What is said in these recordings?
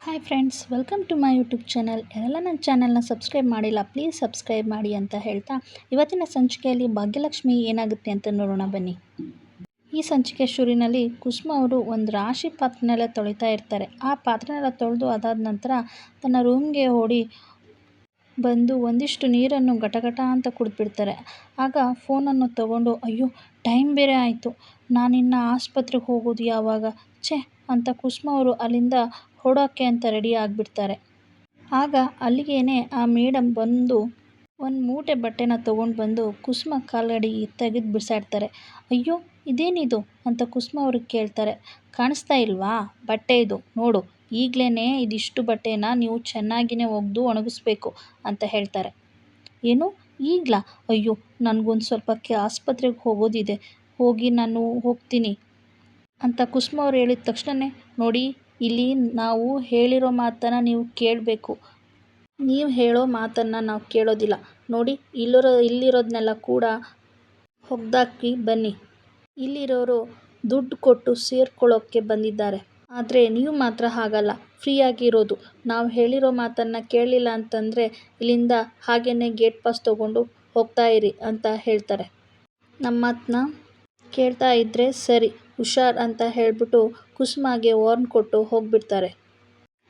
Hi friends, welcome to my YouTube channel. ಯಾರೆಲ್ಲ ನನ್ನ ಚಾನಲ್ನ ಸಬ್ಸ್ಕ್ರೈಬ್ ಮಾಡಿಲ್ಲ, ಪ್ಲೀಸ್ ಸಬ್ಸ್ಕ್ರೈಬ್ ಮಾಡಿ ಅಂತ ಹೇಳ್ತಾ ಇವತ್ತಿನ ಸಂಚಿಕೆಯಲ್ಲಿ ಭಾಗ್ಯಲಕ್ಷ್ಮಿ ಏನಾಗುತ್ತೆ ಅಂತ ನೋಡೋಣ ಬನ್ನಿ. ಈ ಸಂಚಿಕೆ ಶುರುವಿನಲ್ಲಿ ಕುಸುಮ ಅವರು ಒಂದು ರಾಶಿ ಪಾತ್ರೆನೆಲ್ಲ ತೊಳಿತಾ ಇರ್ತಾರೆ. ಆ ಪಾತ್ರೆನೆಲ್ಲ ತೊಳೆದು ಅದಾದ ನಂತರ ತನ್ನ ರೂಮ್ಗೆ ಓಡಿ ಬಂದು ಒಂದಿಷ್ಟು ನೀರನ್ನು ಗಟಗಟ ಅಂತ ಕುಡಿದ್ಬಿಡ್ತಾರೆ. ಆಗ ಫೋನನ್ನು ತಗೊಂಡು, ಅಯ್ಯೋ ಟೈಮ್ ಬೇರೆ ಆಯಿತು, ನಾನಿನ್ನು ಆಸ್ಪತ್ರೆಗೆ ಹೋಗೋದು ಯಾವಾಗ, ಛೇ ಅಂತ ಕುಸುಮ ಅವರು ಅಲ್ಲಿಂದ ಹೊರಡೋಕ್ಕೆ ಅಂತ ರೆಡಿ ಆಗಿಬಿಡ್ತಾರೆ. ಆಗ ಅಲ್ಲಿಗೇನೆ ಆ ಮೇಡಮ್ ಬಂದು ಒಂದು ಮೂಟೆ ಬಟ್ಟೆನ ತೊಗೊಂಡು ಬಂದು ಕುಸುಮ ಕಾಲ್ಗಡಿ ತೆಗೆದು ಬಿಸಾಡ್ತಾರೆ. ಅಯ್ಯೋ ಇದೇನಿದು ಅಂತ ಕುಸುಮ ಅವ್ರಿಗೆ ಕೇಳ್ತಾರೆ. ಕಾಣಿಸ್ತಾ ಇಲ್ವಾ, ಬಟ್ಟೆ ಇದು ನೋಡು, ಈಗಲೇ ಇದಿಷ್ಟು ಬಟ್ಟೆನ ನೀವು ಚೆನ್ನಾಗಿಯೇ ಒಗೆದು ಒಣಗಿಸ್ಬೇಕು ಅಂತ ಹೇಳ್ತಾರೆ. ಏನು ಈಗಲಾ? ಅಯ್ಯೋ ನನಗೊಂದು ಸ್ವಲ್ಪ ಆಸ್ಪತ್ರೆಗೆ ಹೋಗೋದಿದೆ, ನಾನು ಹೋಗ್ತೀನಿ ಅಂತ ಕುಸುಮ ಅವ್ರು ಹೇಳಿದ ತಕ್ಷಣವೇ, ನೋಡಿ ಇಲ್ಲಿ ನಾವು ಹೇಳಿರೋ ಮಾತನ್ನು ನೀವು ಕೇಳಬೇಕು, ನೀವು ಹೇಳೋ ಮಾತನ್ನು ನಾವು ಕೇಳೋದಿಲ್ಲ, ನೋಡಿ ಇಲ್ಲಿರೋದನ್ನೆಲ್ಲ ಕೂಡ ಒಗ್ದಾಕಿ ಬನ್ನಿ, ಇಲ್ಲಿರೋರು ದುಡ್ಡು ಕೊಟ್ಟು ಸೇರ್ಕೊಳ್ಳೋಕ್ಕೆ ಬಂದಿದ್ದಾರೆ, ಆದರೆ ನೀವು ಮಾತ್ರ ಹಾಗಲ್ಲ, ಫ್ರೀಯಾಗಿ ಇರೋದು, ನಾವು ಹೇಳಿರೋ ಮಾತನ್ನು ಕೇಳಲಿಲ್ಲ ಅಂತಂದರೆ ಇಲ್ಲಿಂದ ಹಾಗೇ ಗೇಟ್ ಪಾಸ್ ತೊಗೊಂಡು ಹೋಗ್ತಾ ಇರಿ ಅಂತ ಹೇಳ್ತಾರೆ. ನಮ್ಮ ಮಾತನ್ನ ಕೇಳ್ತಾ ಇದ್ದರೆ ಸರಿ, ಹುಷಾರ್ ಅಂತ ಹೇಳಿಬಿಟ್ಟು ಕುಸುಮಗೆ ವಾರ್ನ್ ಕೊಟ್ಟು ಹೋಗಿಬಿಡ್ತಾರೆ.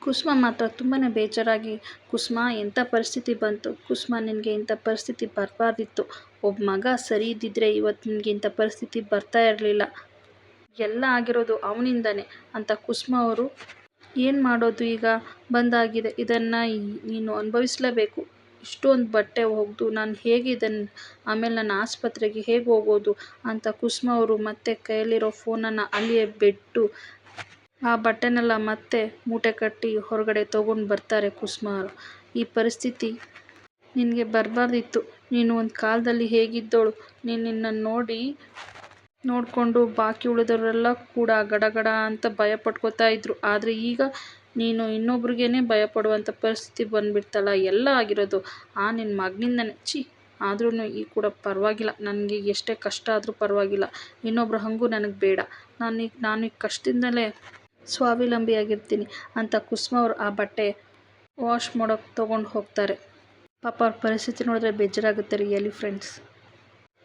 ಕುಸುಮ ಮಾತ್ರ ತುಂಬಾ ಬೇಜಾರಾಗಿ, ಕುಸುಮ ಎಂಥ ಪರಿಸ್ಥಿತಿ ಬಂತು, ಕುಸುಮ ನಿನಗೆ ಇಂಥ ಪರಿಸ್ಥಿತಿ ಬರಬಾರ್ದಿತ್ತು, ಒಬ್ಬ ಮಗ ಸರಿ ಇದ್ದಿದ್ರೆ ಇವತ್ತು ನಿನಗೆ ಇಂಥ ಪರಿಸ್ಥಿತಿ ಬರ್ತಾ ಇರಲಿಲ್ಲ, ಎಲ್ಲ ಆಗಿರೋದು ಅವನಿಂದನೇ ಅಂತ ಕುಸುಮ ಅವರು, ಏನು ಮಾಡೋದು, ಈಗ ಬಂದಾಗಿದೆ, ಇದನ್ನು ನೀನು ಅನುಭವಿಸಲೇಬೇಕು, ಇಷ್ಟೊಂದು ಬಟ್ಟೆ ಒಗೆದು ನಾನು ಹೇಗೆ ಇದನ್ನು ಆಮೇಲೆ ನನ್ನ ಆಸ್ಪತ್ರೆಗೆ ಹೇಗೆ ಹೋಗೋದು ಅಂತ ಕುಸುಮ ಅವರು ಮತ್ತೆ ಕೈಯಲ್ಲಿರೋ ಫೋನನ್ನು ಅಲ್ಲಿಯೇ ಬಿಟ್ಟು ಆ ಬಟ್ಟೆನೆಲ್ಲ ಮತ್ತೆ ಮೂಟೆ ಕಟ್ಟಿ ಹೊರಗಡೆ ತೊಗೊಂಡು ಬರ್ತಾರೆ. ಕುಸುಮ ಅವರು, ಈ ಪರಿಸ್ಥಿತಿ ನಿನಗೆ ಬರಬಾರ್ದಿತ್ತು, ನೀನು ಒಂದು ಕಾಲದಲ್ಲಿ ಹೇಗಿದ್ದೋಳು, ನಿನ್ನನ್ನು ನೋಡಿಕೊಂಡು ಬಾಕಿ ಉಳಿದವರೆಲ್ಲ ಕೂಡ ಗಡಗಡ ಅಂತ ಭಯ ಪಡ್ಕೋತಾ ಇದ್ರು, ಆದರೆ ಈಗ ನೀನು ಇನ್ನೊಬ್ರಿಗೇ ಭಯ ಪಡುವಂಥ ಪರಿಸ್ಥಿತಿ ಬಂದುಬಿಡ್ತಲ್ಲ, ಎಲ್ಲ ಆಗಿರೋದು ಆ ನಿನ್ನ ಮಗನಿಂದನೇ, ಛೀ, ಆದ್ರೂ ಈಗ ಕೂಡ ಪರವಾಗಿಲ್ಲ, ನನಗೆ ಎಷ್ಟೇ ಕಷ್ಟ ಆದರೂ ಪರವಾಗಿಲ್ಲ, ಇನ್ನೊಬ್ರು ಹಂಗೂ ನನಗೆ ಬೇಡ, ನಾನು ಕಷ್ಟದಿಂದಲೇ ಸ್ವಾವಲಂಬಿಯಾಗಿರ್ತೀನಿ ಅಂತ ಕುಸುಮ ಅವರು ಆ ಬಟ್ಟೆ ವಾಶ್ ಮಾಡೋಕ್ಕೆ ತೊಗೊಂಡು ಹೋಗ್ತಾರೆ. ಪಾಪ ಅವ್ರ ಪರಿಸ್ಥಿತಿ ನೋಡಿದ್ರೆ ಬೇಜಾರಾಗುತ್ತೆ ರಿಯಲಿ ಫ್ರೆಂಡ್ಸ್.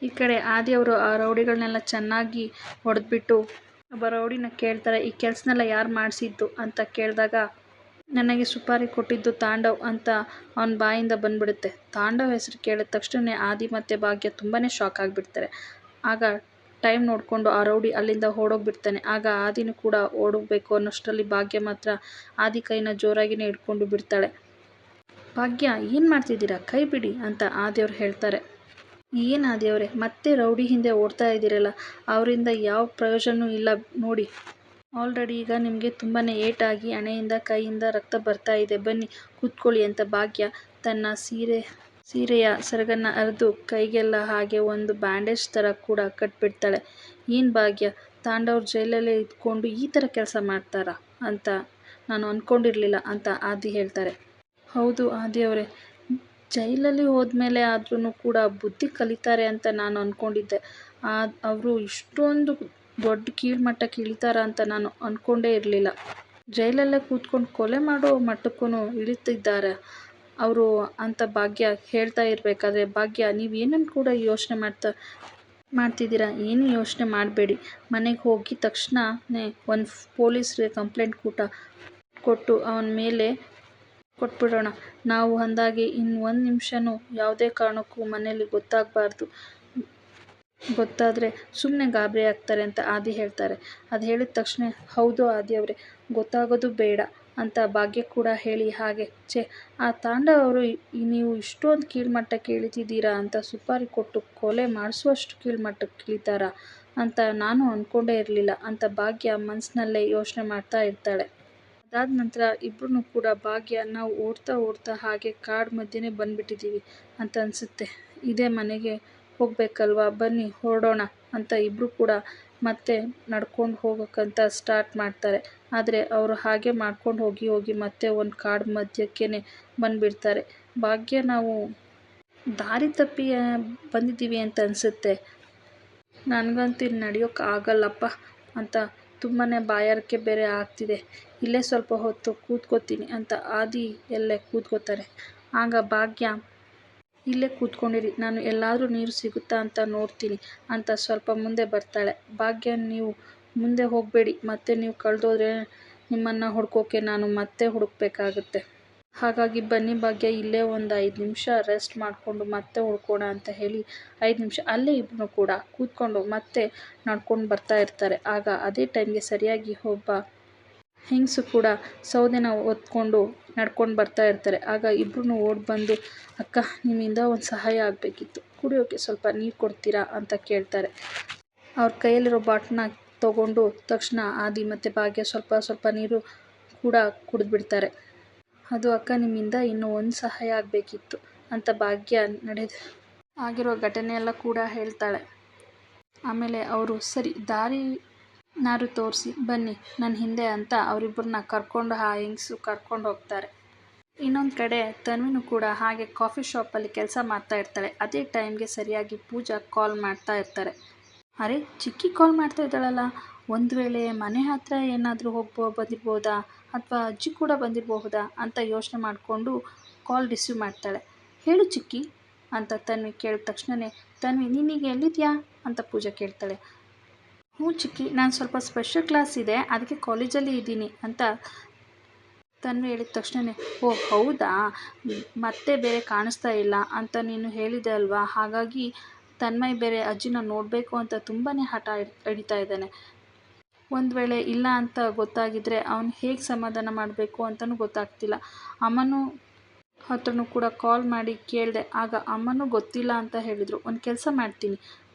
ಈ ಕಡೆ ಆದಿಯವರು ಆ ರೌಡಿಗಳನ್ನೆಲ್ಲ ಚೆನ್ನಾಗಿ ಹೊಡೆದ್ಬಿಟ್ಟು ಒಬ್ಬ ರೌಡಿನ ಕೇಳ್ತಾರೆ, ಈ ಕೆಲಸನೆಲ್ಲ ಯಾರು ಮಾಡಿಸಿದ್ದು ಅಂತ ಕೇಳಿದಾಗ, ನನಗೆ ಸುಪಾರಿ ಕೊಟ್ಟಿದ್ದು ತಾಂಡವ್ ಅಂತ ಅವನ ಬಾಯಿಂದ ಬಂದ್ಬಿಡುತ್ತೆ. ತಾಂಡವ್ ಹೆಸರು ಕೇಳಿದ ತಕ್ಷಣ ಆದಿ ಮತ್ತು ಭಾಗ್ಯ ತುಂಬಾ ಶಾಕ್ ಆಗಿಬಿಡ್ತಾರೆ. ಆಗ ಟೈಮ್ ನೋಡಿಕೊಂಡು ಆ ರೌಡಿ ಅಲ್ಲಿಂದ ಓಡೋಗ್ಬಿಡ್ತಾನೆ. ಆಗ ಆದಿನೂ ಕೂಡ ಓಡೋಗ್ಬೇಕು ಅನ್ನೋಷ್ಟರಲ್ಲಿ ಭಾಗ್ಯ ಮಾತ್ರ ಆದಿ ಕೈನ ಜೋರಾಗಿಯೇ ಹಿಡ್ಕೊಂಡು ಬಿಡ್ತಾಳೆ. ಭಾಗ್ಯ ಏನು ಮಾಡ್ತಿದ್ದೀರಾ, ಕೈ ಬಿಡಿ ಅಂತ ಆದಿಯವ್ರು ಹೇಳ್ತಾರೆ. ಏನು ಆದಿಯವರೇ, ಮತ್ತೆ ರೌಡಿ ಹಿಂದೆ ಓಡ್ತಾ ಇದ್ದೀರಲ್ಲ, ಅವರಿಂದ ಯಾವ ಪ್ರಯೋಜನವೂ ಇಲ್ಲ ನೋಡಿ, ಆಲ್ರೆಡಿ ಈಗ ನಿಮಗೆ ತುಂಬಾ ಏಟಾಗಿ ಹಣೆಯಿಂದ ಕೈಯಿಂದ ರಕ್ತ ಬರ್ತಾ ಇದೆ, ಬನ್ನಿ ಕೂತ್ಕೊಳ್ಳಿ ಅಂತ ಭಾಗ್ಯ ತನ್ನ ಸೀರೆಯ ಸೆರಗನ್ನು ಹರಿದು ಕೈಗೆಲ್ಲ ಹಾಗೆ ಒಂದು ಬ್ಯಾಂಡೇಜ್ ಥರ ಕೂಡ ಕಟ್ಬಿಡ್ತಾಳೆ. ಏನು ಭಾಗ್ಯ, ತಾಂಡವ್ರು ಜೈಲಲ್ಲೇ ಇದ್ಕೊಂಡು ಈ ಥರ ಕೆಲಸ ಮಾಡ್ತಾರಾ ಅಂತ ನಾನು ಅಂದ್ಕೊಂಡಿರಲಿಲ್ಲ ಅಂತ ಆದಿ ಹೇಳ್ತಾರೆ. ಹೌದು ಆದಿಯವರೇ, ಜೈಲಲ್ಲಿ ಹೋದ್ಮೇಲೆ ಆದ್ರೂ ಕೂಡ ಬುದ್ಧಿ ಕಲಿತಾರೆ ಅಂತ ನಾನು ಅಂದ್ಕೊಂಡಿದ್ದೆ, ಅವರು ಇಷ್ಟೊಂದು ದೊಡ್ಡ ಕೀಳ್ಮಟ್ಟಕ್ಕೆ ಇಳಿತಾರ ಅಂತ ನಾನು ಅಂದ್ಕೊಂಡೇ ಇರಲಿಲ್ಲ, ಜೈಲಲ್ಲೇ ಕೂತ್ಕೊಂಡು ಕೊಲೆ ಮಾಡೋ ಮಟ್ಟಕ್ಕೂ ಇಳಿತಿದ್ದಾರೆ ಅವರು ಅಂತ ಭಾಗ್ಯ ಹೇಳ್ತಾ ಇರಬೇಕಾದ್ರೆ, ಭಾಗ್ಯ ನೀವು ಏನನ್ನು ಕೂಡ ಯೋಚನೆ ಮಾಡ್ತಿದ್ದೀರಾ, ಏನು ಯೋಚನೆ ಮಾಡಬೇಡಿ, ಮನೆಗೆ ಹೋಗಿ ತಕ್ಷಣವೇ ಒಂದು ಪೊಲೀಸ್ರಿಗೆ ಕಂಪ್ಲೇಂಟ್ ಕೊಟ್ಟು ಅವನ ಮೇಲೆ ಕೊಟ್ಬಿಡೋಣ, ನಾವು ಅಂದಾಗೆ ಇನ್ನು ಒಂದು ನಿಮಿಷನೂ ಯಾವುದೇ ಕಾರಣಕ್ಕೂ ಮನೇಲಿ ಗೊತ್ತಾಗಬಾರ್ದು, ಗೊತ್ತಾದರೆ ಸುಮ್ಮನೆ ಗಾಬರಿ ಆಗ್ತಾರೆ ಅಂತ ಆದಿ ಹೇಳ್ತಾರೆ. ಅದು ಹೇಳಿದ ತಕ್ಷಣ, ಹೌದು ಆದಿಯವರೇ, ಗೊತ್ತಾಗೋದು ಬೇಡ ಅಂತ ಭಾಗ್ಯ ಕೂಡ ಹೇಳಿ ಹಾಗೆ, ಛೇ ಆ ತಾಂಡವ್ ಅವರು ನೀವು ಇಷ್ಟೊಂದು ಕೀಳ್ಮಟ್ಟಕ್ಕೆ ಇಳಿತಿದ್ದೀರಾ ಅಂತ ಸುಪಾರಿ ಕೊಟ್ಟು ಕೊಲೆ ಮಾಡಿಸುವಷ್ಟು ಕೀಳ್ಮಟ್ಟಕ್ಕೆ ಇಳಿತಾರಾ ಅಂತ ನಾನು ಅಂದ್ಕೊಂಡೇ ಇರಲಿಲ್ಲ ಅಂತ ಭಾಗ್ಯ ಮನಸ್ಸಿನಲ್ಲೇ ಯೋಚನೆ ಮಾಡ್ತಾ ಇರ್ತಾಳೆ. ಅದಾದ ನಂತರ ಇಬ್ಬರೂ ಕೂಡ ಭಾಗ್ಯ, ನಾವು ಓಡ್ತಾ ಹಾಗೆ ಕಾಡು ಮಧ್ಯೆನೇ ಬಂದುಬಿಟ್ಟಿದ್ದೀವಿ ಅಂತ ಅನಿಸುತ್ತೆ, ಇದೇ ಮನೆಗೆ ಹೋಗಬೇಕಲ್ವಾ, ಬನ್ನಿ ಹೊರಡೋಣ ಅಂತ ಇಬ್ಬರು ಕೂಡ ಮತ್ತೆ ನಡ್ಕೊಂಡು ಹೋಗೋಕ್ಕಂತ ಸ್ಟಾರ್ಟ್ ಮಾಡ್ತಾರೆ. ಆದರೆ ಅವರು ಹಾಗೆ ಮಾಡ್ಕೊಂಡು ಹೋಗಿ ಮತ್ತೆ ಒಂದು ಕಾಡು ಮಧ್ಯಕ್ಕೇ ಬಂದುಬಿಡ್ತಾರೆ. ಭಾಗ್ಯ, ನಾವು ದಾರಿ ತಪ್ಪಿ ಬಂದಿದ್ದೀವಿ ಅಂತ ಅನಿಸುತ್ತೆ, ನನಗಂತೂ ನಡೆಯೋಕ್ಕೆ ಆಗಲ್ಲಪ್ಪ ಅಂತ ತುಂಬಾ ಬಾಯಾರಿಕೆ ಬೇರೆ ಆಗ್ತಿದೆ, ಇಲ್ಲೇ ಸ್ವಲ್ಪ ಹೊತ್ತು ಕೂತ್ಕೋತೀನಿ ಅಂತ ಆದಿ ಎಲ್ಲೇ ಕೂತ್ಕೋತಾರೆ. ಆಗ ಭಾಗ್ಯ, ಇಲ್ಲೇ ಕೂತ್ಕೊಂಡಿರಿ, ನಾನು ಎಲ್ಲಾದರೂ ನೀರು ಸಿಗುತ್ತಾ ಅಂತ ನೋಡ್ತೀನಿ ಅಂತ ಸ್ವಲ್ಪ ಮುಂದೆ ಬರ್ತಾಳೆ. ಭಾಗ್ಯ, ನೀವು ಮುಂದೆ ಹೋಗಬೇಡಿ, ಮತ್ತೆ ನೀವು ಕಳೆದೋದ್ರೆ ನಿಮ್ಮನ್ನು ಹುಡ್ಕೋಕೆ ನಾನು ಮತ್ತೆ ಹುಡುಕ್ಬೇಕಾಗತ್ತೆ. ಹಾಗಾಗಿ ಬನ್ನಿ ಭಾಗ್ಯ, ಇಲ್ಲೇ ಒಂದು 5 ನಿಮಿಷ ರೆಸ್ಟ್ ಮಾಡಿಕೊಂಡು ಮತ್ತೆ ಹುಡ್ಕೋಣ ಅಂತ ಹೇಳಿ 5 ನಿಮಿಷ ಅಲ್ಲೇ ಇಬ್ಬರು ಕೂಡ ಕೂತ್ಕೊಂಡು ಮತ್ತೆ ನಡ್ಕೊಂಡು ಬರ್ತಾ ಇರ್ತಾರೆ. ಆಗ ಅದೇ ಟೈಮ್ಗೆ ಸರಿಯಾಗಿ ಒಬ್ಬ ಹೆಂಗಸು ಕೂಡ ಸೌದೆನ ಹೊತ್ಕೊಂಡು ನಡ್ಕೊಂಡು ಬರ್ತಾ ಇರ್ತಾರೆ. ಆಗ ಇಬ್ಬರೂ ಓಡಿ ಬಂದು, ಅಕ್ಕ, ನಿಮ್ಮಿಂದ ಒಂದು ಸಹಾಯ ಆಗಬೇಕಿತ್ತು, ಕುಡಿಯೋಕ್ಕೆ ಸ್ವಲ್ಪ ನೀರು ಕೊಡ್ತೀರಾ ಅಂತ ಕೇಳ್ತಾರೆ. ಅವ್ರ ಕೈಯಲ್ಲಿರೋ ಬಾಟ್ಲನ್ನ ತಗೊಂಡು ತಕ್ಷಣ ಆದಿ ಮತ್ತು ಭಾಗ್ಯ ಸ್ವಲ್ಪ ಸ್ವಲ್ಪ ನೀರು ಕೂಡ ಕುಡಿದ್ಬಿಡ್ತಾರೆ. ಅದು ಅಕ್ಕ, ನಿಮ್ಮಿಂದ ಇನ್ನೂ ಒಂದು ಸಹಾಯ ಆಗಬೇಕಿತ್ತು ಅಂತ ಭಾಗ್ಯ ಆಗಿರೋ ಘಟನೆಯೆಲ್ಲ ಕೂಡ ಹೇಳ್ತಾಳೆ. ಆಮೇಲೆ ಅವರು, ಸರಿ, ದಾರಿನಾರು ತೋರಿಸಿ ಬನ್ನಿ ನನ್ನ ಹಿಂದೆ ಅಂತ ಅವರಿಬ್ಬರನ್ನ ಕರ್ಕೊಂಡು ಆ ಹೆಂಗಸು ಕರ್ಕೊಂಡು ಹೋಗ್ತಾರೆ. ಇನ್ನೊಂದು ಕಡೆ ತನ್ವಿನೂ ಕೂಡ ಹಾಗೆ ಕಾಫಿ ಶಾಪಲ್ಲಿ ಕೆಲಸ ಮಾಡ್ತಾ ಇರ್ತಾಳೆ. ಅದೇ ಟೈಮ್ಗೆ ಸರಿಯಾಗಿ ಪೂಜಾ ಕಾಲ್ ಮಾಡ್ತಾ ಇರ್ತಾರೆ. ಅರೆ, ಚಿಕ್ಕಿ ಕಾಲ್ ಮಾಡ್ತಾ ಇದ್ದಾಳಲ್ಲ, ಒಂದು ವೇಳೆ ಮನೆ ಹತ್ರ ಏನಾದರೂ ಬಂದಿರ್ಬೋದಾ ಅಥವಾ ಅಜ್ಜಿ ಕೂಡ ಬಂದಿರಬಹುದಾ ಅಂತ ಯೋಚನೆ ಮಾಡಿಕೊಂಡು ಕಾಲ್ ರಿಸೀವ್ ಮಾಡ್ತಾಳೆ. ಹೇಳು ಚಿಕ್ಕಿ ಅಂತ ತನ್ವಿ ಕೇಳಿದ ತಕ್ಷಣವೇ, ತನ್ವಿ, ನೀನೀಗ ಎಲ್ಲಿದ್ಯಾ ಅಂತ ಪೂಜಾ ಕೇಳ್ತಾಳೆ. ಹ್ಞೂ ಚಿಕ್ಕಿ, ನಾನು ಸ್ವಲ್ಪ ಸ್ಪೆಷಲ್ ಕ್ಲಾಸ್ ಇದೆ, ಅದಕ್ಕೆ ಕಾಲೇಜಲ್ಲಿ ಇದ್ದೀನಿ ಅಂತ ತನ್ವಿ ಹೇಳಿದ ತಕ್ಷಣವೇ, ಓ ಹೌದಾ, ಮತ್ತೆ ಬೇರೆ ಕಾಣಿಸ್ತಾ ಇಲ್ಲ ಅಂತ ನೀನು ಹೇಳಿದೆ ಅಲ್ವಾ, ಹಾಗಾಗಿ ತನ್ಮಯ್ ಬೇರೆ ಅಜ್ಜಿನ ನೋಡಬೇಕು ಅಂತ ತುಂಬಾ ಹಠ ಹಿಡಿತಾ ಇದ್ದಾನೆ. ಒಂದು ವೇಳೆ ಇಲ್ಲ ಅಂತ ಗೊತ್ತಾಗಿದ್ರೆ ಅವನು ಹೇಗೆ ಸಮಾಧಾನ ಮಾಡಬೇಕು ಅಂತಲೂ ಗೊತ್ತಾಗ್ತಿಲ್ಲ. ಅಮ್ಮನೂ ಹತ್ರನೂ ಕೂಡ ಕಾಲ್ ಮಾಡಿ ಕೇಳಿದೆ, ಆಗ ಅಮ್ಮನೂ ಗೊತ್ತಿಲ್ಲ ಅಂತ ಹೇಳಿದರು. ಒಂದು ಕೆಲಸ ಮಾಡ್ತೀನಿ,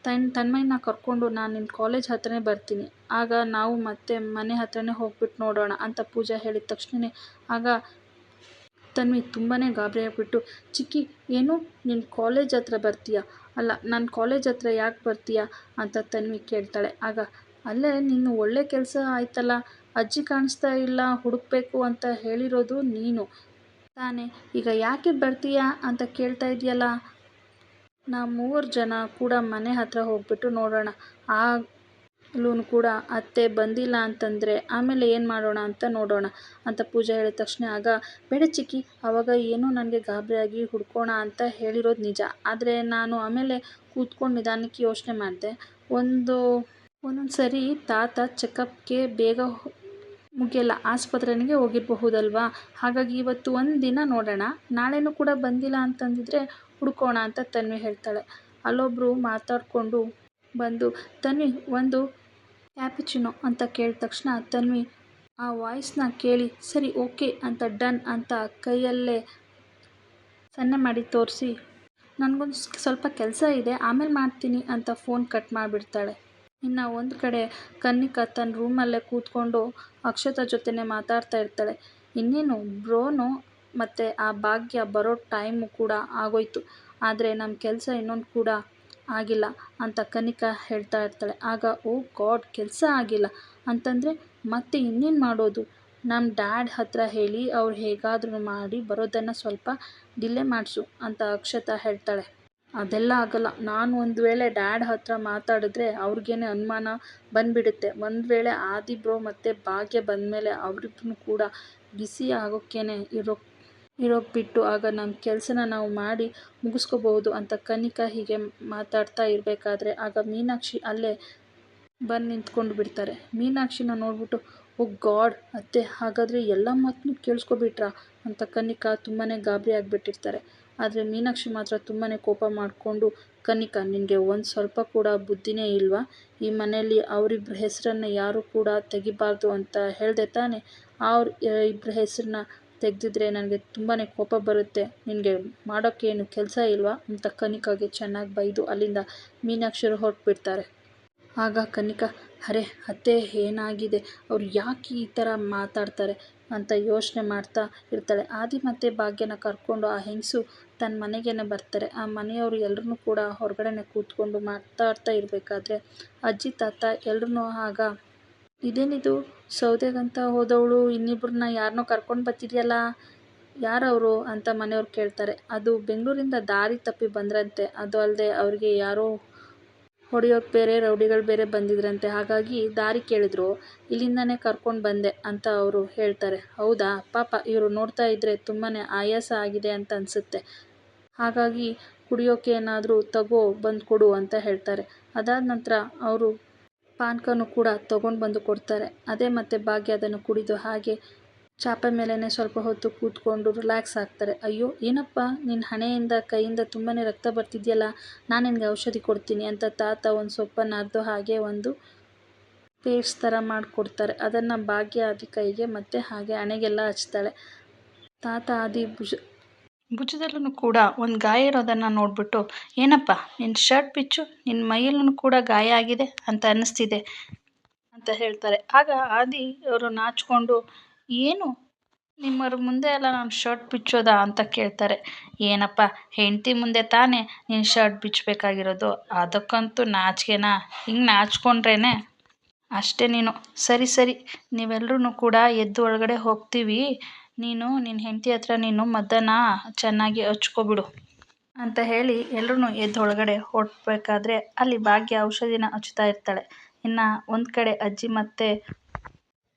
ತನ್ಮಯನ್ನ ಕರ್ಕೊಂಡು ನಾನು ನಿಮ್ಮ ಕಾಲೇಜ್ ಹತ್ರನೇ ಬರ್ತೀನಿ, ಆಗ ನಾವು ಮತ್ತೆ ಮನೆ ಹತ್ರನೇ ಹೋಗ್ಬಿಟ್ಟು ನೋಡೋಣ ಅಂತ ಪೂಜಾ ಹೇಳಿದ ತಕ್ಷಣವೇ ಆಗ ತನ್ವಿ ತುಂಬಾ ಗಾಬರಿಯಾಗ್ಬಿಟ್ಟು, ಚಿಕ್ಕಿ, ಏನು ನೀನು ಕಾಲೇಜ್ ಹತ್ರ ಬರ್ತೀಯಾ? ಅಲ್ಲ, ನಾನು ಕಾಲೇಜ್ ಹತ್ರ ಯಾಕೆ ಬರ್ತೀಯಾ ಅಂತ ತನ್ವಿ ಕೇಳ್ತಾಳೆ. ಆಗ, ಅಲ್ಲೇ ನೀನು ಒಳ್ಳೆ ಕೆಲಸ ಆಯ್ತಲ್ಲ, ಅಜ್ಜಿ ಕಾಣಿಸ್ತಾ ಇಲ್ಲ, ಹುಡುಕ್ಬೇಕು ಅಂತ ಹೇಳಿರೋದು ನೀನು ತಾನೇ, ಈಗ ಯಾಕೆ ಬರ್ತೀಯಾ ಅಂತ ಕೇಳ್ತಾ ಇದೆಯಲ್ಲ, ನಾವು 3 ಜನ ಕೂಡ ಮನೆ ಹತ್ರ ಹೋಗ್ಬಿಟ್ಟು ನೋಡೋಣ, ಆಗ್ಲೂ ಕೂಡ ಅತ್ತೆ ಬಂದಿಲ್ಲ ಅಂತಂದರೆ ಆಮೇಲೆ ಏನು ಮಾಡೋಣ ಅಂತ ನೋಡೋಣ ಅಂತ ಪೂಜಾ ಹೇಳಿದ ತಕ್ಷಣ ಆಗ, ಬೇಡ ಚಿಕ್ಕಿ, ಆವಾಗ ಏನೋ ನನಗೆ ಗಾಬರಿಯಾಗಿ ಹುಡ್ಕೋಣ ಅಂತ ಹೇಳಿರೋದು ನಿಜ, ಆದರೆ ನಾನು ಆಮೇಲೆ ಕೂತ್ಕೊಂಡು ನಿಧಾನಕ್ಕೆ ಯೋಚನೆ ಮಾಡಿದೆ, ಒಂದೊಂದು ಸರಿ ತಾತ ಚೆಕಪ್ಗೆ ಬೇಗ ಮುಗಿಯಲ್ಲ, ಆಸ್ಪತ್ರೆಗೆ ಹೋಗಿರಬಹುದಲ್ವಾ, ಹಾಗಾಗಿ ಇವತ್ತು ಒಂದು ದಿನ ನೋಡೋಣ, ನಾಳೆನೂ ಕೂಡ ಬಂದಿಲ್ಲ ಅಂತಂದಿದ್ರೆ ಹುಡ್ಕೋಣ ಅಂತ ತನ್ವಿ ಹೇಳ್ತಾಳೆ. ಅಲ್ಲೊಬ್ಬರು ಮಾತಾಡಿಕೊಂಡು ಬಂದು, ತನ್ವಿ, ಒಂದು ಕ್ಯಾಪುಚಿನೋ ಅಂತ ಕೇಳಿದ ತಕ್ಷಣ ತನ್ವಿ ಆ ವಾಯ್ಸ್ನ ಕೇಳಿ, ಸರಿ ಓಕೆ ಅಂತ ಡನ್ ಅಂತ ಕೈಯಲ್ಲೇ ಸನ್ನೆ ಮಾಡಿ ತೋರಿಸಿ, ನನಗೊಂದು ಸ್ವಲ್ಪ ಕೆಲಸ ಇದೆ, ಆಮೇಲೆ ಮಾಡ್ತೀನಿ ಅಂತ ಫೋನ್ ಕಟ್ ಮಾಡಿಬಿಡ್ತಾಳೆ. ಇನ್ನು ಒಂದು ಕಡೆ ಕನ್ನಿಕಾ ತನ್ನ ರೂಮಲ್ಲೇ ಕೂತ್ಕೊಂಡು ಅಕ್ಷತಾ ಜೊತೆನೇ ಮಾತಾಡ್ತಾ ಇರ್ತಾಳೆ. ಇನ್ನೇನು ಬ್ರೋನು ಮತ್ತು ಆ ಭಾಗ್ಯ ಬರೋ ಟೈಮು ಕೂಡ ಆಗೋಯ್ತು, ಆದರೆ ನಮ್ಮ ಕೆಲಸ ಇನ್ನೊಂದು ಕೂಡ ಆಗಿಲ್ಲ ಅಂತ ಕನ್ನಿಕಾ ಹೇಳ್ತಾ ಇರ್ತಾಳೆ. ಆಗ, ಓ ಗಾಡ್, ಕೆಲಸ ಆಗಿಲ್ಲ ಅಂತಂದರೆ ಮತ್ತೆ ಇನ್ನೇನು ಮಾಡೋದು, ನಮ್ಮ ಡ್ಯಾಡ್ ಹತ್ರ ಹೇಳಿ ಅವ್ರು ಹೇಗಾದರೂ ಮಾಡಿ ಬರೋದನ್ನು ಸ್ವಲ್ಪ ಡಿಲೇ ಮಾಡಿಸು ಅಂತ ಅಕ್ಷತಾ ಹೇಳ್ತಾಳೆ. ಅದೆಲ್ಲ ಆಗಲ್ಲ, ನಾನು ಒಂದು ವೇಳೆ ಡ್ಯಾಡ್ ಹತ್ರ ಮಾತಾಡಿದ್ರೆ ಅವ್ರಿಗೇನೆ ಅನುಮಾನ ಬಂದುಬಿಡುತ್ತೆ, ಒಂದು ವೇಳೆ ಆದಿ ಬ್ರೋ ಮತ್ತು ಭಾಗ್ಯ ಬಂದಮೇಲೆ ಅವರಿಬ್ಬರನ್ನು ಕೂಡ ಬಿಸಿ ಆಗೋಕ್ಕೇನೆ ಇರೋಕ್ಕೆ ಬಿಟ್ಟು ಆಗ ನಮ್ಮ ಕೆಲಸನ ನಾವು ಮಾಡಿ ಮುಗಿಸ್ಕೋಬಹುದು ಅಂತ ಕನ್ನಿಕಾ ಹೀಗೆ ಮಾತಾಡ್ತಾ ಇರಬೇಕಾದ್ರೆ ಆಗ ಮೀನಾಕ್ಷಿ ಅಲ್ಲೇ ಬಂದು ನಿಂತ್ಕೊಂಡು ಬಿಡ್ತಾರೆ. ಮೀನಾಕ್ಷಿನ ನೋಡ್ಬಿಟ್ಟು, ಓ ಗಾಡ್ ಅತ್ತೆ, ಹಾಗಾದರೆ ಎಲ್ಲ ಮಾತನ್ನು ಕೇಳಿಸ್ಕೊಬಿಟ್ರಾ ಅಂತ ಕನ್ನಿಕಾ ತುಂಬಾ ಗಾಬರಿ ಆಗಿಬಿಟ್ಟಿರ್ತಾರೆ. ಆದರೆ ಮೀನಾಕ್ಷಿ ಮಾತ್ರ ತುಂಬಾ ಕೋಪ ಮಾಡಿಕೊಂಡು, ಕನ್ನಿಕಾ, ನಿನಗೆ ಒಂದು ಸ್ವಲ್ಪ ಕೂಡ ಬುದ್ಧಿನೇ ಇಲ್ವಾ, ಈ ಮನೆಯಲ್ಲಿ ಅವರಿಬ್ಬರ ಹೆಸರನ್ನು ಯಾರೂ ಕೂಡ ತೆಗಿಬಾರ್ದು ಅಂತ ಹೇಳಿದೆ ತಾನೆ, ಅವ್ರ ಇಬ್ಬರ ಹೆಸರನ್ನ ತೆಗೆದಿದ್ರೆ ನನಗೆ ತುಂಬಾ ಕೋಪ ಬರುತ್ತೆ, ನಿನಗೆ ಮಾಡೋಕ್ಕೇನು ಕೆಲಸ ಇಲ್ವಾ ಅಂತ ಕನ್ನಿಕಾಗೆ ಚೆನ್ನಾಗಿ ಬೈದು ಅಲ್ಲಿಂದ ಮೀನಾಕ್ಷಿರು ಹೊರಟುಬಿಡ್ತಾರೆ. ಆಗ ಕನ್ನಿಕಾ, ಅರೆ ಅತ್ತೆ, ಏನಾಗಿದೆ, ಅವ್ರು ಯಾಕೆ ಈ ಥರ ಮಾತಾಡ್ತಾರೆ ಅಂತ ಯೋಚನೆ ಮಾಡ್ತಾ ಇರ್ತಾಳೆ. ಆದಿ ಮತ್ತು ಭಾಗ್ಯನ ಕರ್ಕೊಂಡು ಆ ಹೆಂಗಸು ತನ್ನ ಮನೆಗೇ ಬರ್ತಾರೆ. ಆ ಮನೆಯವರು ಎಲ್ಲರೂ ಕೂಡ ಹೊರಗಡೆನೆ ಕೂತ್ಕೊಂಡು ಮಾತಾಡ್ತಾ ಇರಬೇಕಾದ್ರೆ ಅಜ್ಜಿ ತಾತ ಎಲ್ಲರೂ ಆಗ, ಇದೇನಿದು, ಸೌದೆಗಂತ ಹೋದವಳು ಇನ್ನಿಬ್ಬರನ್ನ ಯಾರನ್ನೋ ಕರ್ಕೊಂಡು ಬರ್ತಿದ್ಯಲ್ಲ, ಯಾರವರು ಅಂತ ಮನೆಯವ್ರು ಕೇಳ್ತಾರೆ. ಅದು ಬೆಂಗಳೂರಿಂದ ದಾರಿ ತಪ್ಪಿ ಬಂದ್ರಂತೆ, ಅದು ಅಲ್ಲದೆ ಅವರಿಗೆ ಯಾರೋ ಹೊಡೆಯೋಕ್ಕೆ ಬೇರೆ ರೌಡಿಗಳು ಬೇರೆ ಬಂದಿದ್ರಂತೆ. ಹಾಗಾಗಿ ದಾರಿ ಕೇಳಿದ್ರು. ಇಲ್ಲಿಂದನೇ ಕರ್ಕೊಂಡು ಬಂದೆ ಅಂತ ಅವರು ಹೇಳ್ತಾರೆ. ಹೌದಾ, ಪಾಪ ಇವರು ನೋಡ್ತಾ ಇದ್ರೆ ತುಂಬಾ ಆಯಾಸ ಆಗಿದೆ ಅಂತ ಅನಿಸುತ್ತೆ. ಹಾಗಾಗಿ ಕುಡಿಯೋಕೆ ಏನಾದರೂ ತಗೋ ಬಂದು ಕೊಡು ಅಂತ ಹೇಳ್ತಾರೆ. ಅದಾದ ನಂತರ ಅವರು ಪಾನ್ಕನ್ನು ಕೂಡ ತೊಗೊಂಡು ಬಂದು ಕೊಡ್ತಾರೆ. ಅದೇ ಮತ್ತೆ ಭಾಗ್ಯ ಅದನ್ನು ಕುಡಿದು ಹಾಗೆ ಚಾಪೆ ಮೇಲೇ ಸ್ವಲ್ಪ ಹೊತ್ತು ಕೂತ್ಕೊಂಡು ರಿಲ್ಯಾಕ್ಸ್ ಆಗ್ತಾರೆ. ಅಯ್ಯೋ ಏನಪ್ಪ, ನಿನ್ನ ಹಣೆಯಿಂದ ಕೈಯಿಂದ ತುಂಬಾ ರಕ್ತ ಬರ್ತಿದೆಯಲ್ಲ, ನಾನು ನಿನಗೆ ಔಷಧಿ ಕೊಡ್ತೀನಿ ಅಂತ ತಾತ ಒಂದು ಸೊಪ್ಪನ್ನು ಅರ್ದು ಹಾಗೆ ಒಂದು ಪೇಸ್ಟ್ ಥರ ಮಾಡಿಕೊಡ್ತಾರೆ. ಅದನ್ನು ಭಾಗ್ಯ ಆದಿ ಕೈಗೆ ಮತ್ತು ಹಾಗೆ ಹಣೆಗೆಲ್ಲ ಹಚ್ತಾಳೆ. ತಾತ ಆದಿ ಭುಜದಲ್ಲೂ ಕೂಡ ಒಂದು ಗಾಯ ಇರೋದನ್ನು ನೋಡಿಬಿಟ್ಟು, ಏನಪ್ಪ ನಿನ್ನ ಶರ್ಟ್ ಬಿಚ್ಚು, ನಿನ್ನ ಮೈಯಲ್ಲೂ ಕೂಡ ಗಾಯ ಆಗಿದೆ ಅಂತ ಅನ್ನಿಸ್ತಿದೆ ಅಂತ ಹೇಳ್ತಾರೆ. ಆಗ ಆದಿ ಅವರು ನಾಚಿಕೊಂಡು, ಏನು ನಿಮ್ಮರ ಮುಂದೆ ಎಲ್ಲ ನಾನು ಶರ್ಟ್ ಬಿಚ್ಚೋದಾ ಅಂತ ಕೇಳ್ತಾರೆ. ಏನಪ್ಪ, ಹೆಂಡತಿ ಮುಂದೆ ತಾನೇ ನೀನು ಶರ್ಟ್ ಬಿಚ್ಚಬೇಕಾಗಿರೋದು, ಅದಕ್ಕಂತೂ ನಾಚಿಕೆನಾ, ಹಿಂಗೆ ನಾಚ್ಕೊಂಡ್ರೇನೆ ಅಷ್ಟೇ ನೀನು. ಸರಿ ನೀವೆಲ್ಲರೂ ಕೂಡ ಎದ್ದು ಒಳಗಡೆ ಹೋಗ್ತೀವಿ, ನೀನು ನಿನ್ನ ಹೆಂಡತಿ ಹತ್ರ ನೀನು ಮದ್ದನ್ನು ಚೆನ್ನಾಗಿ ಹಚ್ಕೊಬಿಡು ಅಂತ ಹೇಳಿ ಎಲ್ಲರೂ ಎದ್ದು ಒಳಗಡೆ ಹೊರಡ್ಬೇಕಾದ್ರೆ ಅಲ್ಲಿ ಭಾಗ್ಯ ಔಷಧಿನ ಹಚ್ತಾ ಇರ್ತಾಳೆ. ಇನ್ನು ಒಂದು ಕಡೆ ಅಜ್ಜಿ ಮತ್ತೆ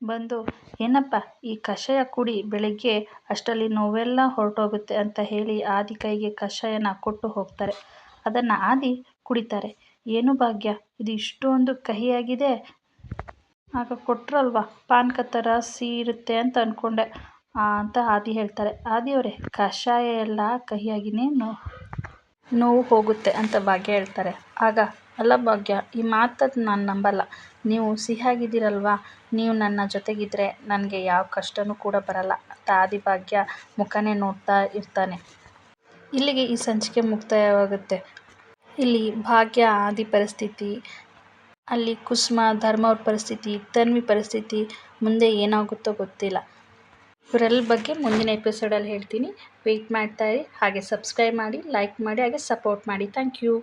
ಬಂದು, ಏನಪ್ಪ ಈ ಕಷಾಯ ಕುಡಿ, ಬೆಳಗ್ಗೆ ಅಷ್ಟರಲ್ಲಿ ನೋವೆಲ್ಲ ಹೊರಟೋಗುತ್ತೆ ಅಂತ ಹೇಳಿ ಆದಿ ಕೈಗೆ ಕಷಾಯನ ಕೊಟ್ಟು ಹೋಗ್ತಾರೆ. ಅದನ್ನು ಆದಿ ಕುಡಿತಾರೆ. ಏನು ಭಾಗ್ಯ, ಇದು ಇಷ್ಟೊಂದು ಕಹಿಯಾಗಿದೆ, ಆಗ ಕೊಟ್ರಲ್ವಾ ಪಾನಕ ಥರ ಸಿಹಿ ಇರುತ್ತೆ ಅಂತ ಅಂದ್ಕೊಂಡೆ ಅಂತ ಆದಿ ಹೇಳ್ತಾರೆ. ಆದಿಯವರೇ, ಕಷಾಯ ಎಲ್ಲ ಕಹಿಯಾಗಿನೇ ನೋವು ಹೋಗುತ್ತೆ ಅಂತ ಭಾಗ್ಯ ಹೇಳ್ತಾರೆ. ಆಗ ಅಲ್ಲ ಭಾಗ್ಯ, ಈ ಮಾತನ್ನು ನಾನು ನಂಬಲ್ಲ, ನೀವು ಸಿಹಿಯಾಗಿದ್ದೀರಲ್ವಾ, ನೀವು ನನ್ನ ಜೊತೆಗಿದ್ರೆ ನನಗೆ ಯಾವ ಕಷ್ಟನೂ ಕೂಡ ಬರಲ್ಲ ಅಂತ ಆದಿ ಭಾಗ್ಯ ಮುಖನೇ ನೋಡ್ತಾ ಇರ್ತಾನೆ. ಇಲ್ಲಿಗೆ ಈ ಸಂಚಿಕೆ ಮುಕ್ತಾಯವಾಗುತ್ತೆ. ಇಲ್ಲಿ ಭಾಗ್ಯ ಆದಿ ಪರಿಸ್ಥಿತಿ, ಅಲ್ಲಿ ಕುಸುಮ ಧರ್ಮ ಅವ್ರ ಪರಿಸ್ಥಿತಿ, ತನ್ವಿ ಪರಿಸ್ಥಿತಿ ಮುಂದೆ ಏನಾಗುತ್ತೋ ಗೊತ್ತಿಲ್ಲ. ಇವರೆಲ್ಲ ಬಗ್ಗೆ ಮುಂದಿನ ಎಪಿಸೋಡಲ್ಲಿ ಹೇಳ್ತೀನಿ. ವೆಯ್ಟ್ ಮಾಡ್ತಾಯಿರಿ. ಹಾಗೆ ಸಬ್ಸ್ಕ್ರೈಬ್ ಮಾಡಿ, ಲೈಕ್ ಮಾಡಿ, ಹಾಗೆ ಸಪೋರ್ಟ್ ಮಾಡಿ. Thank you.